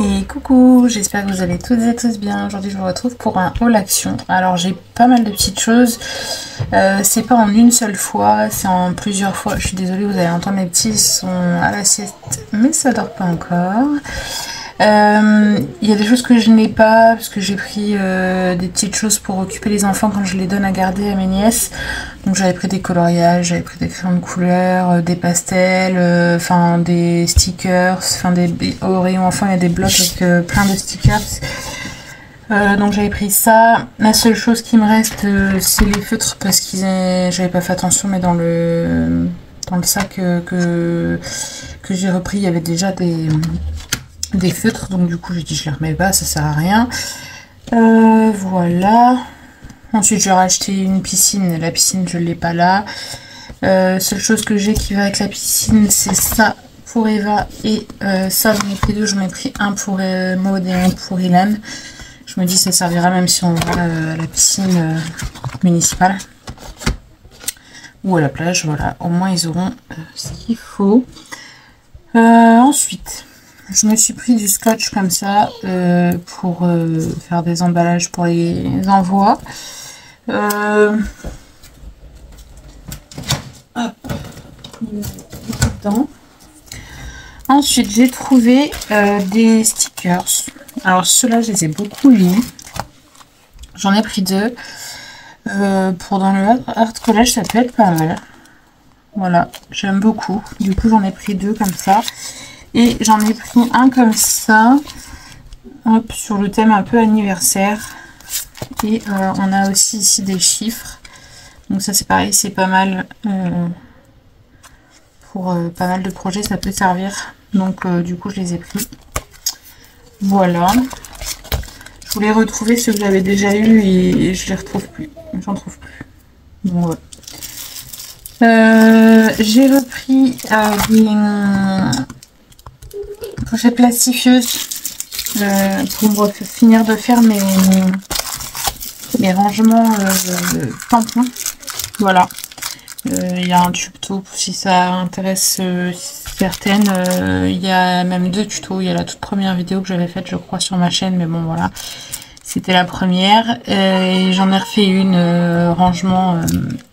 Et coucou, j'espère que vous allez toutes et tous bien. Aujourd'hui je vous retrouve pour un haul action. Alors j'ai pas mal de petites choses, c'est pas en une seule fois, c'est en plusieurs fois. Je suis désolée, vous allez entendre mes petits, ils sont à la sieste mais ça dort pas encore. Il y a des choses que je n'ai pas parce que j'ai pris des petites choses pour occuper les enfants quand je les donne à garder à mes nièces. Donc j'avais pris des coloriages, j'avais pris des crayons de couleur, des pastels, enfin des stickers, enfin au rayon enfant il y a des blocs avec plein de stickers. Donc j'avais pris ça. La seule chose qui me reste c'est les feutres parce que j'avais pas fait attention, mais dans le sac que j'ai repris il y avait déjà des feutres, donc du coup j'ai dit je les remets pas, ça sert à rien. Voilà. Ensuite j'ai racheté une piscine, la piscine je l'ai pas là. Seule chose que j'ai qui va avec la piscine c'est ça pour Eva, et ça j'en ai pris deux, j'en ai pris un pour Maud et un pour Ilan. Je me dis ça servira même si on va à la piscine municipale ou à la plage, voilà, au moins ils auront ce qu'il faut. Ensuite je me suis pris du scotch comme ça pour faire des emballages pour les envois. Hop, dedans. Ensuite j'ai trouvé des stickers. Alors ceux-là je les ai beaucoup lus. J'en ai pris deux. Pour dans le art collage ça peut être pas mal. Voilà, j'aime beaucoup. Du coup j'en ai pris deux comme ça. Et j'en ai pris un comme ça, hop, sur le thème un peu anniversaire. Et on a aussi ici des chiffres. Donc ça c'est pareil, c'est pas mal. Pour pas mal de projets, ça peut servir. Donc du coup je les ai pris. Voilà. Je voulais retrouver ceux que j'avais déjà eu et je les retrouve plus. J'en trouve plus. Bon, ouais. J'ai repris des pochettes plastifieuses pour finir de faire mes rangements tampons. Voilà. Il y a un tuto si ça intéresse certaines. Il y a même deux tutos. Il y a la toute première vidéo que j'avais faite, je crois, sur ma chaîne, mais bon voilà. C'était la première. Et j'en ai refait une rangement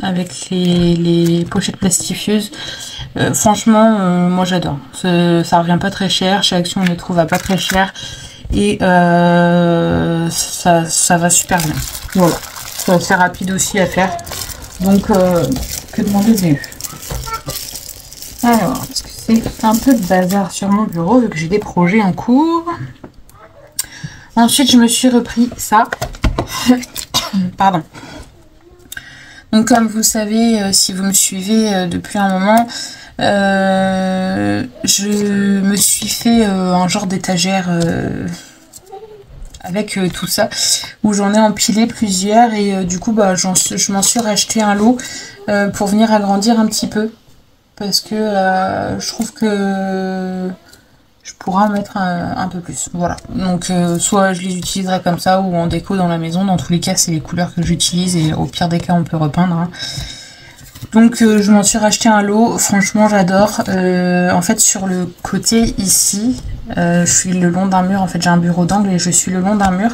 avec les pochettes plastifieuses. Franchement, moi j'adore. Ça revient pas très cher. Chez Action, on les trouve à pas très cher. Et ça va super bien. Voilà. C'est assez rapide aussi à faire. Donc, que demander des eu. Alors, parce que c'est un peu de bazar sur mon bureau vu que j'ai des projets en cours. Ensuite, je me suis repris ça. Pardon. Donc, comme vous savez, si vous me suivez depuis un moment, je me suis fait un genre d'étagère avec tout ça, où j'en ai empilé plusieurs, et du coup bah, je m'en suis racheté un lot pour venir agrandir un petit peu, parce que je trouve que je pourrais en mettre un peu plus. Voilà, donc soit je les utiliserai comme ça ou en déco dans la maison. Dans tous les cas c'est les couleurs que j'utilise et au pire des cas on peut repeindre, hein. Donc je m'en suis racheté un lot, franchement j'adore. En fait sur le côté ici, je suis le long d'un mur, en fait j'ai un bureau d'angle et je suis le long d'un mur.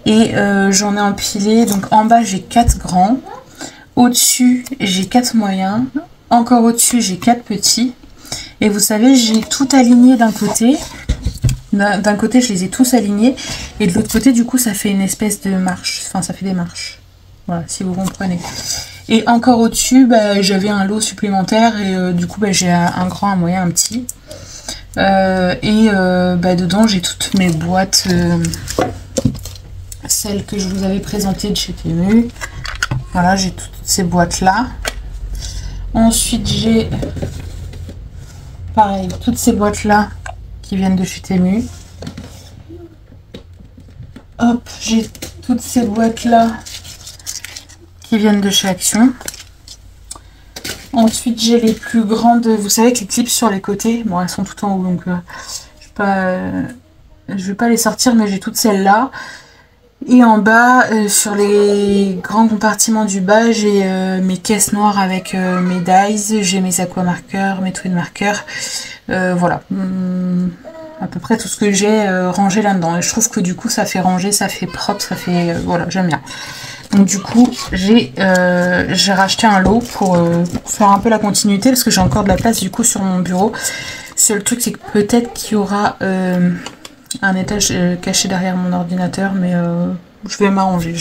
Et j'en ai empilé, donc en bas j'ai 4 grands, au-dessus j'ai 4 moyens, encore au-dessus j'ai 4 petits. Et vous savez j'ai tout aligné d'un côté. D'un côté je les ai tous alignés et de l'autre côté du coup ça fait une espèce de marche, enfin ça fait des marches. Voilà, si vous comprenez. Et encore au-dessus, bah, j'avais un lot supplémentaire et du coup bah, j'ai un grand, un moyen, un petit. Bah, dedans j'ai toutes mes boîtes, celles que je vous avais présentées de chez Temu. Voilà, j'ai toutes ces boîtes là. Ensuite j'ai pareil, toutes ces boîtes là qui viennent de chez Temu. Hop, j'ai toutes ces boîtes là qui viennent de chez Action. Ensuite j'ai les plus grandes, vous savez que les clips sur les côtés, bon elles sont tout en haut donc je vais pas les sortir, mais j'ai toutes celles là. Et en bas sur les grands compartiments du bas j'ai mes caisses noires avec mes dies, j'ai mes aquamarqueurs, mes twin marqueurs, voilà. à peu près tout ce que j'ai rangé là-dedans. Et je trouve que du coup, ça fait ranger, ça fait propre, ça fait... voilà, j'aime bien. Donc du coup, j'ai racheté un lot pour faire un peu la continuité, parce que j'ai encore de la place du coup sur mon bureau. Seul truc, c'est que peut-être qu'il y aura un étage caché derrière mon ordinateur, mais je vais m'arranger.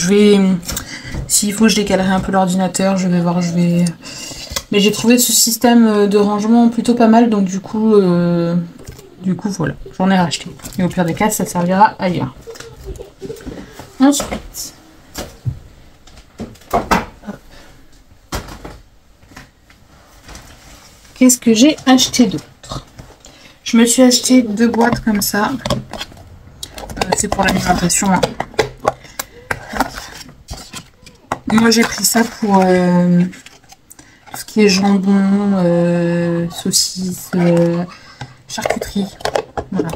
S'il faut, je décalerai un peu l'ordinateur, je vais voir, Mais j'ai trouvé ce système de rangement plutôt pas mal, donc du coup voilà, j'en ai racheté. Et au pire des cas, ça servira ailleurs. Ensuite, qu'est-ce que j'ai acheté d'autre? Je me suis acheté 2 boîtes comme ça. C'est pour l'alimentation. Hein. Moi, j'ai pris ça pour tout ce qui est jambon, saucisses, charcuterie. Voilà.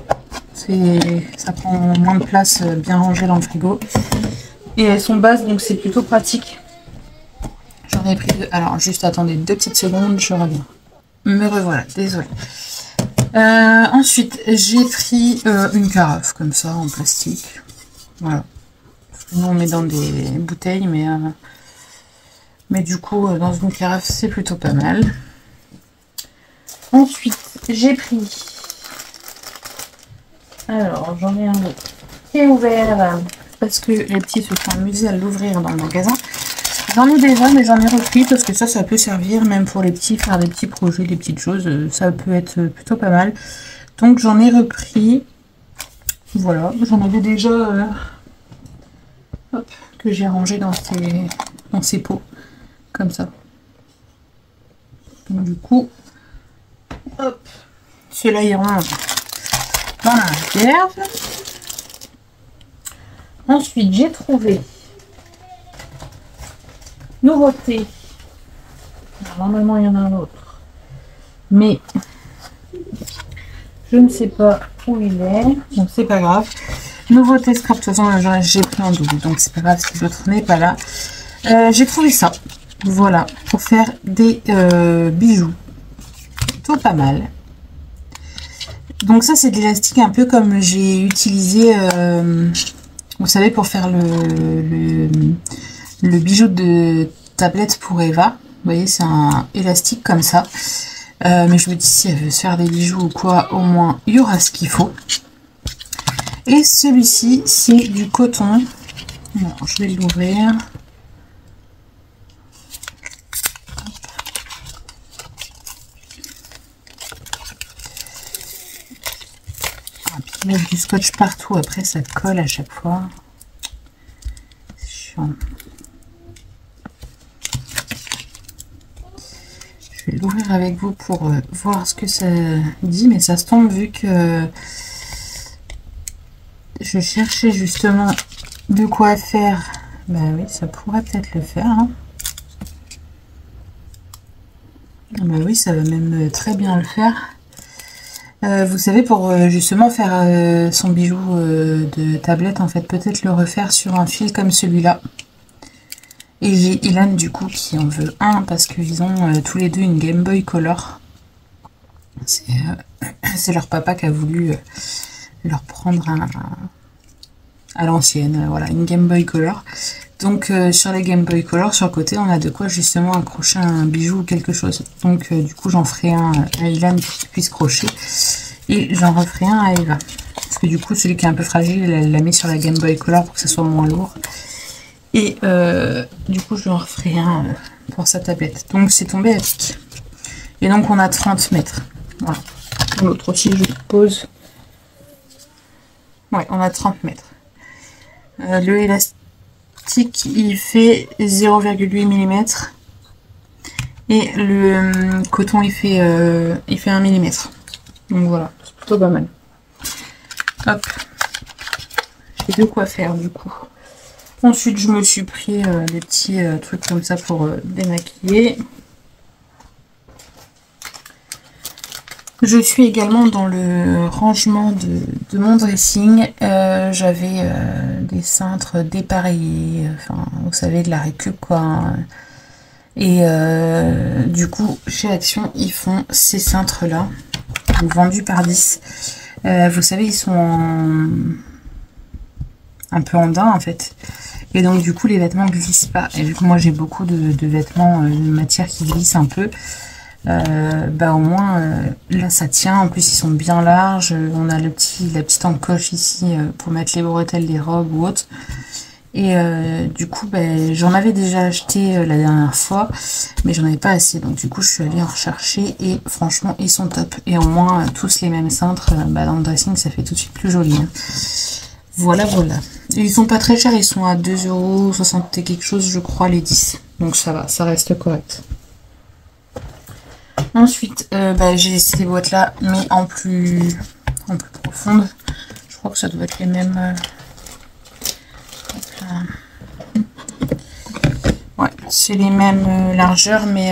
Ça prend moins de place, bien rangé dans le frigo. Et elles sont basses, donc c'est plutôt pratique. J'en ai pris 2. Alors, juste attendez 2 petites secondes, je reviens. Me revoilà, désolée. Ensuite, j'ai pris une carafe comme ça en plastique. Voilà. Nous on met dans des bouteilles, mais du coup dans une carafe c'est plutôt pas mal. Ensuite, j'ai pris. Alors j'en ai un autre qui est ouvert parce que les petits se sont amusés à l'ouvrir dans le magasin. J'en ai déjà, mais j'en ai repris parce que ça peut servir même pour les petits, faire des petits projets, des petites choses. Ça peut être plutôt pas mal. Donc j'en ai repris. Voilà, j'en avais déjà que j'ai rangé dans ces pots. Comme ça. Donc du coup, hop, ceux-là iront dans la réserve. Ensuite, j'ai trouvé nouveauté. Alors, normalement, il y en a un autre. Mais je ne sais pas où il est. Donc, c'est pas grave. Nouveauté scrap. De toute façon, j'ai pris en double. Donc, c'est pas grave si l'autre n'est pas là. J'ai trouvé ça. Voilà. Pour faire des bijoux. Plutôt pas mal. Donc, ça, c'est de l'élastique un peu comme j'ai utilisé. Vous savez, pour faire le bijou de tablette pour Eva. Vous voyez, c'est un élastique comme ça. Mais je me dis, si elle veut se faire des bijoux ou quoi, au moins, il y aura ce qu'il faut. Et celui-ci, c'est du coton. Alors, je vais l'ouvrir. Mettre du scotch partout, après ça colle à chaque fois. C'est chiant. Je vais l'ouvrir avec vous pour voir ce que ça dit, mais ça se tombe vu que je cherchais justement de quoi faire. Bah oui, ça pourrait peut-être le faire. Hein. Bah oui, ça va même très bien le faire. Vous savez, pour justement faire son bijou de tablette, en fait, peut-être le refaire sur un fil comme celui-là. Et j'ai Ilan, du coup, qui en veut un, parce qu'ils ont tous les deux une Game Boy Color. C'est leur papa qui a voulu leur prendre à l'ancienne, voilà, une Game Boy Color. Donc, sur les Game Boy Color, sur le côté, on a de quoi justement accrocher un bijou ou quelque chose. Donc, du coup, j'en ferai un à Ilan pour qu'il puisse crocher. Et j'en referai un à Eva. Parce que du coup, celui qui est un peu fragile, elle l'a mis sur la Game Boy Color pour que ça soit moins lourd. Et du coup, je lui en referai un pour sa tablette. Donc, c'est tombé à pic. Et donc, on a 30 mètres. Voilà. L'autre aussi, je pose. Ouais, on a 30 mètres. Le élastique, il fait 0,8 mm. Et le coton, il fait 1 mm. Donc voilà, c'est plutôt pas mal. Hop. J'ai de quoi faire du coup. Ensuite, je me suis pris des petits trucs comme ça pour démaquiller. Je suis également dans le rangement de mon dressing. J'avais des cintres dépareillés, enfin, vous savez, de la récup quoi. Et du coup, chez Action, ils font ces cintres-là, vendus par 10. Vous savez, ils sont un peu en daim en fait. Et donc du coup les vêtements glissent pas. Et vu que moi j'ai beaucoup de vêtements de matière qui glissent un peu, bah au moins là ça tient. En plus ils sont bien larges. On a la petite encoche ici pour mettre les bretelles, les robes ou autres. Et du coup bah, j'en avais déjà acheté la dernière fois, mais j'en avais pas assez. Donc du coup je suis allée en rechercher et franchement ils sont top. Et au moins tous les mêmes cintres, bah, dans le dressing ça fait tout de suite plus joli. Hein. Voilà, voilà. Ils sont pas très chers, ils sont à 2,60€ et quelque chose, je crois, les 10. Donc ça va, ça reste correct. Ensuite, bah, j'ai ces boîtes-là, mais en plus profonde. Je crois que ça doit être les mêmes. Ouais, c'est les mêmes largeurs, mais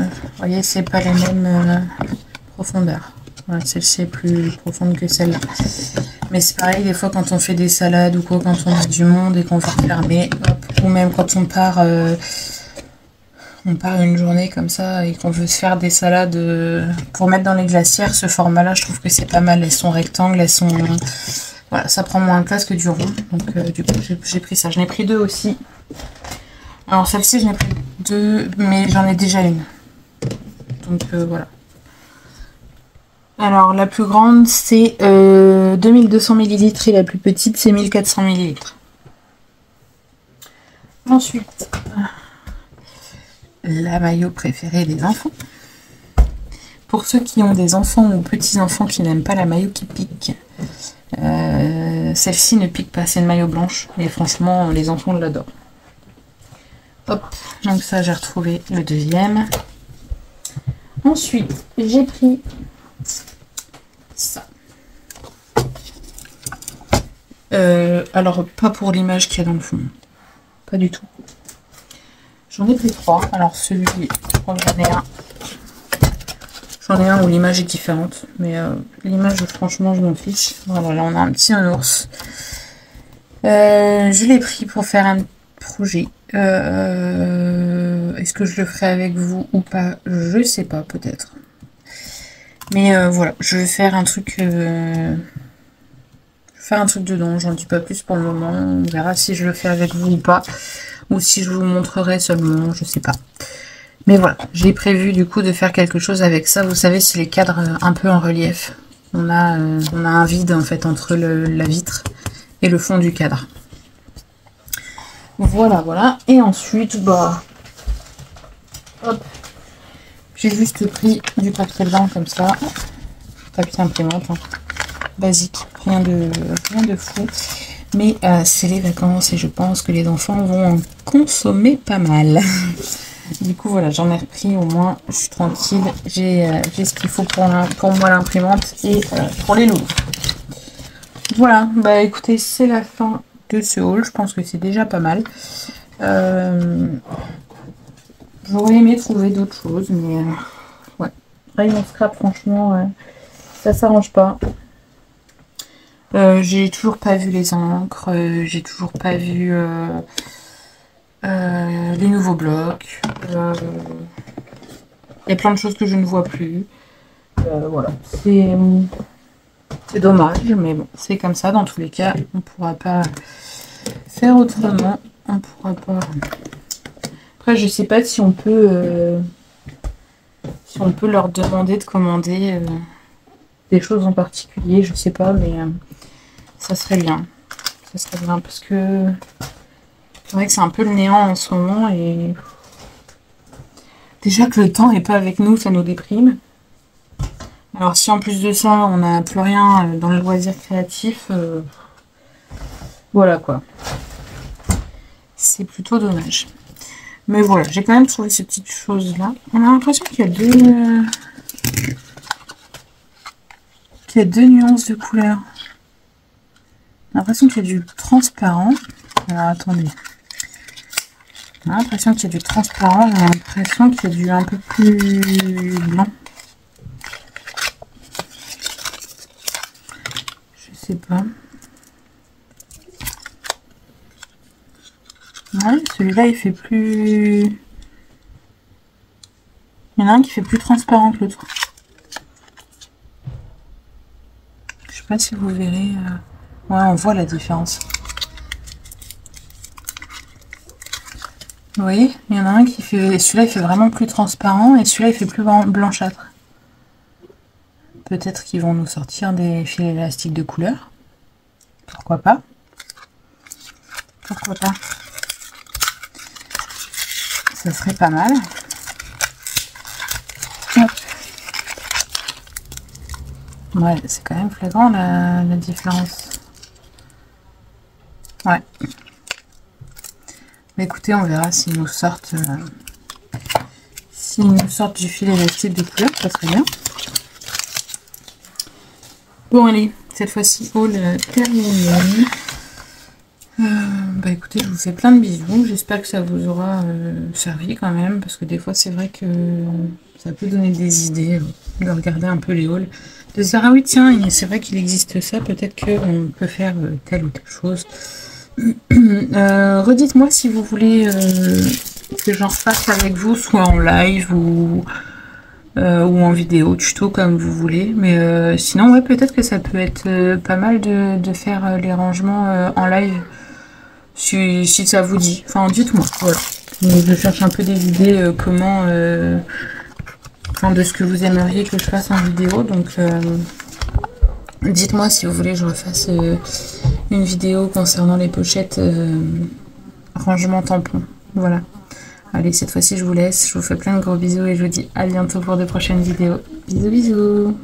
vous voyez, c'est pas les mêmes profondeurs. Ouais, celle-ci est plus profonde que celle-là. Mais c'est pareil, des fois quand on fait des salades ou quoi, quand on a du monde et qu'on veut fermer, ou même quand on part une journée comme ça et qu'on veut se faire des salades pour mettre dans les glacières, ce format-là, je trouve que c'est pas mal. Elles sont rectangles, elles sont... Voilà, ça prend moins de place que du rond. Donc du coup, j'ai pris ça. J'en ai pris deux aussi. Alors celle-ci, j'en ai pris deux, mais j'en ai déjà une. Donc voilà. Alors, la plus grande, c'est 2200 ml et la plus petite, c'est 1400 ml. Ensuite, la maillot préférée des enfants. Pour ceux qui ont des enfants ou petits-enfants qui n'aiment pas la maillot qui pique, celle-ci ne pique pas, c'est une maillot blanche. Mais franchement, les enfants l'adorent. Hop, donc ça, j'ai retrouvé le deuxième. Ensuite, j'ai pris... ça. Alors, pas pour l'image qu'il y a dans le fond. Pas du tout. J'en ai pris trois. Alors, celui, je crois que j'en ai un. J'en ai un où l'image est différente. Mais l'image, franchement, je m'en fiche. Voilà, là, on a un petit ours. Je l'ai pris pour faire un projet. Est-ce que je le ferai avec vous ou pas? Je sais pas, peut-être. Mais voilà, je vais faire un truc... dedans, j'en dis pas plus pour le moment. On verra si je le fais avec vous ou pas. Ou si je vous montrerai seulement, je sais pas. Mais voilà, j'ai prévu du coup de faire quelque chose avec ça. Vous savez, c'est les cadres un peu en relief. On a un vide en fait entre la vitre et le fond du cadre. Voilà, voilà. Et ensuite, bah... hop. J'ai juste pris du papier blanc comme ça. Papier imprimante, hein. Basique, rien de fou. Mais c'est les vacances et je pense que les enfants vont en consommer pas mal. Du coup, voilà, j'en ai repris au moins. Je suis tranquille. J'ai ce qu'il faut pour moi l'imprimante et pour les lots. Voilà, bah écoutez, c'est la fin de ce haul. Je pense que c'est déjà pas mal. J'aurais aimé trouver d'autres choses, mais ouais. Rayon Scrap, franchement, ça s'arrange pas. J'ai toujours pas vu les encres, j'ai toujours pas vu les nouveaux blocs. Il y a plein de choses que je ne vois plus. Voilà, c'est dommage, mais bon, c'est comme ça. Dans tous les cas, on pourra pas faire autrement. On pourra pas. Après, je sais pas si on peut leur demander de commander des choses en particulier. Je sais pas, mais ça serait bien. Ça serait bien parce que c'est vrai que c'est un peu le néant en ce moment et déjà que le temps n'est pas avec nous, ça nous déprime. Alors si en plus de ça, on n'a plus rien dans le loisir créatif, voilà quoi. C'est plutôt dommage. Mais voilà, j'ai quand même trouvé ces petites choses-là. On a l'impression qu'il y a deux nuances de couleurs. On a l'impression qu'il y a du transparent. Alors attendez. On a l'impression qu'il y a du transparent. On a l'impression qu'il y a du un peu plus blanc. Je sais pas. Ouais, celui-là il fait plus... Il y en a un qui fait plus transparent que l'autre. Je sais pas si vous verrez. Ouais, on voit la différence. Vous voyez, il y en a un qui fait... Celui-là, il fait vraiment plus transparent et celui-là, il fait plus blanchâtre. Peut-être qu'ils vont nous sortir des fils élastiques de couleur. Pourquoi pas? Pourquoi pas? Ça serait pas mal. Hop. Ouais, c'est quand même flagrant la différence. Ouais. Mais écoutez, on verra s'ils nous sortent du fil élastique de couleur, ça serait bien. Bon allez, cette fois-ci haul terminé. Bah écoutez, je vous fais plein de bisous. J'espère que ça vous aura servi quand même, parce que des fois c'est vrai que ça peut donner des idées de regarder un peu les hauls, de se dire ah oui tiens, c'est vrai qu'il existe ça, peut-être qu'on peut faire telle ou telle chose. Redites-moi si vous voulez que j'en refasse avec vous, soit en live ou en vidéo, tuto comme vous voulez. Mais sinon, ouais, peut-être que ça peut être pas mal de faire les rangements en live, si ça vous dit. Enfin, dites-moi, voilà. Je cherche un peu des idées comment... enfin, de ce que vous aimeriez que je fasse en vidéo, donc... dites-moi si vous voulez que je refasse une vidéo concernant les pochettes rangement tampon. Voilà. Allez, cette fois-ci, je vous laisse. Je vous fais plein de gros bisous et je vous dis à bientôt pour de prochaines vidéos. Bisous, bisous!